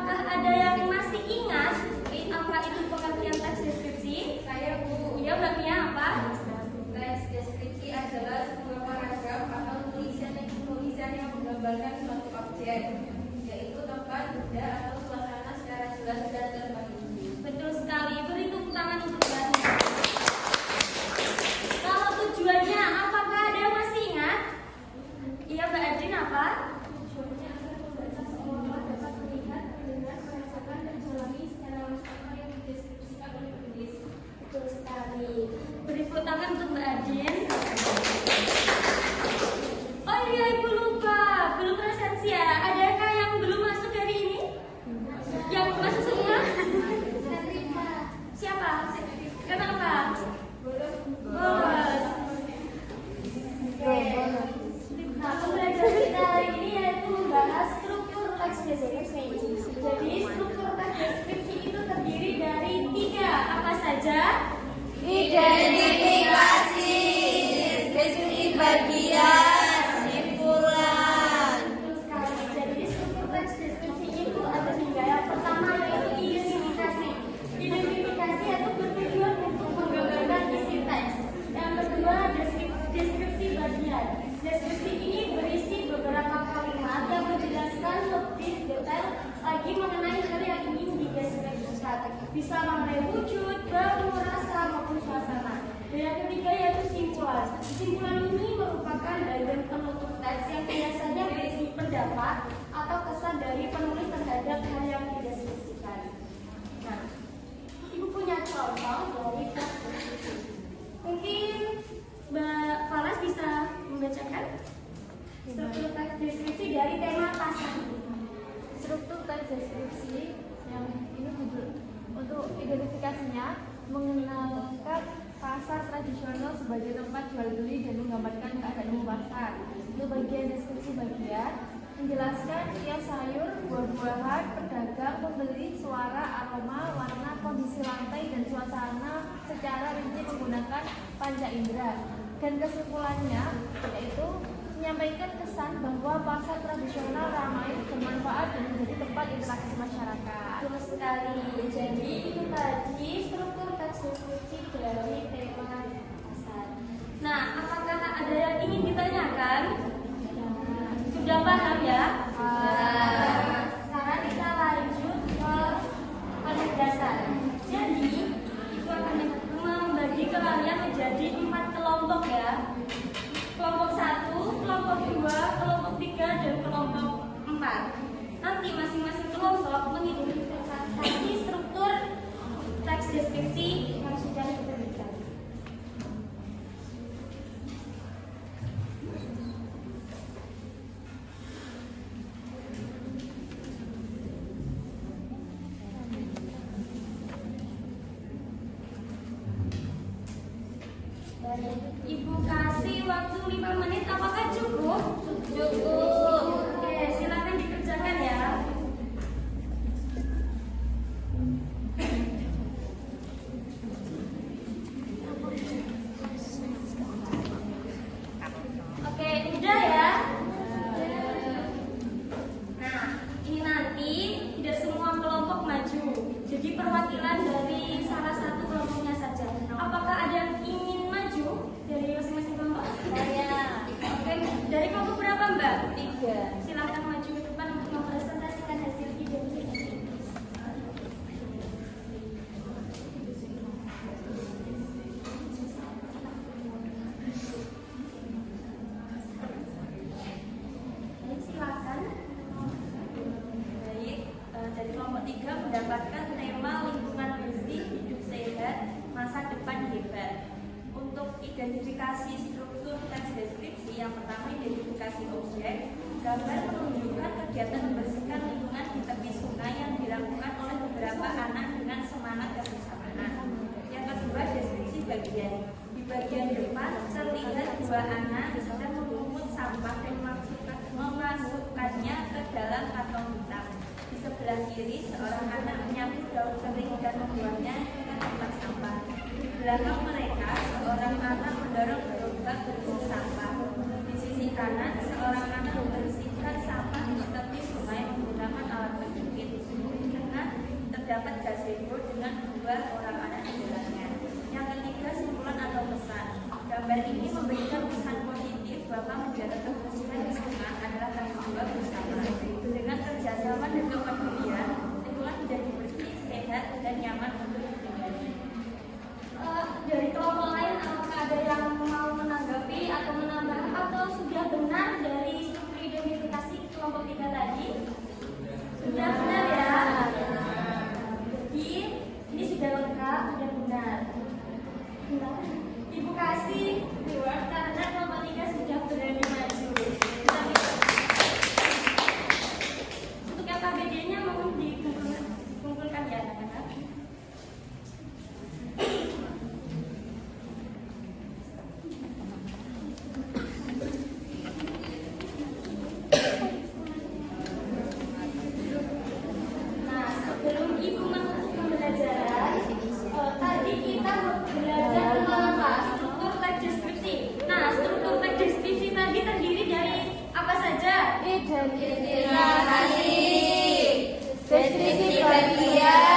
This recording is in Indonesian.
apakah ada yang masih ingat apa itu pengertian teks deskripsi? Saya Bu. Iya, Mbak Mia, apa? Teks deskripsi adalah sebuah paragraf atau tulisan yang menggambarkan suatu objek, yaitu tempat, benda, atau suasana secara jelas dan terperinci. Betul sekali. Beri tepuk tangan untuk Mbak Mia. Kalau tujuannya, apakah ada yang masih ingat? Iya, Mbak Adin, apa? Tujuannya agar pembaca seolah-olah dapat melihat, mendengar, merasakan, dan mengalami secara langsung apa yang dideskripsikan oleh penulis. Betul sekali. Beri tepuk tangan untuk Mbak Adin. Oh iya, Ibu lupa. Belum presensi ya. Adakah yang belum masuk hari ini? Yang masuk semua? Siapa? Kenapa? Bolos. Nah, pembelajaran kita hari ini yaitu membahas struktur teks deskripsi. Jadi struktur teks deskripsi itu terdiri dari 3 apa saja? Identifikasi, deskripsi bagian, simpulan. Betul sekali. Jadi struktur teks deskripsi itu ada 3. Yang pertama yaitu identifikasi. Identifikasi itu bertujuan untuk menggambarkan isi teks. Yang kedua deskripsi bagian. Deskripsi ini berisi beberapa kalimat yang menjelaskan lebih detail lagi mengenai hal yang ingin dideskripsikan. Bisa mengenai wujud, bau, rasa maupun suasana. Dan yang ketiga yaitu simpulan. Simpulan ini merupakan bagian penutup teks yang biasanya berisi pendapat atau kesan dari penulis terhadap hal yang dideskripsikan. Nah, Ibu punya contoh dari teks deskripsi. Mungkin Mbak Falas bisa membacakan struktur teks deskripsi dari tema pasar. Struktur teks deskripsi yang ini untuk identifikasinya mengenalkan pasar tradisional sebagai tempat jual beli dan menggambarkan keadaan umum pasar. Untuk bagian deskripsi bagian menjelaskan kios sayur, buah-buahan, pedagang, pembeli, suara, aroma, warna, kondisi lantai dan suasana secara rinci menggunakan panca indera. Dan kesimpulannya yaitu menyampaikan kesan bahwa pasar tradisional ramai, bermanfaat dan menjadi tempat interaksi masyarakat. Betul sekali. Jadi itu tadi struktur teks deskripsi dari tema pasar. Nah, apakah ada yang ingin ditanyakan? Sudah paham ya? Sekarang kita lanjut ke penugasan. Jadi itu akan membagi kalian menjadi 4 kelompok ya. Kelompok 1, kelompok 2, kelompok 3, dan kelompok 4. Nanti masing-masing kelompok mengidentifikasi struktur teks deskripsi yang sudah diterbitkan. Ibu kasih waktu 5 menit, apakah cukup? Cukup. Oke, silakan dikerjakan ya. Oke, udah ya. Nah, ini nanti tidak semua kelompok maju. Jadi perwakilan dari salah satu kelompoknya saja. Apakah ada yang ingin maju dari masing-masing kelompok? Saya Oke, dari kelompok berapa Mbak? 3. Silahkan maju ke depan untuk mempresentasikan hasil identifikasi. Baik, silakan. Baik, dari kelompok 3 mendapatkan tema lingkungan bersih, hidup sehat, masa depan hebat. Untuk identifikasi struktur teks deskripsi, yang pertama identifikasi objek. Gambar menunjukkan kegiatan membersihkan lingkungan di tepi sungai yang dilakukan oleh beberapa anak dengan semangat kebersamaan. Yang kedua, deskripsi bagian. Di bagian depan terlihat 2 anak sedang memungut sampah dan memasukkannya ke dalam kantong hitam. Di sebelah kiri, seorang anak menyapu daun kering dan membuangnya ke tempat sampah. Di belakang mereka, seorang anak mendorong gerobak berisi sampah. Di sisi kanan, seorang anak membersihkan sampah di tepi sungai menggunakan alat penjepit. Hen. Terima kasih. Deskripsi bagian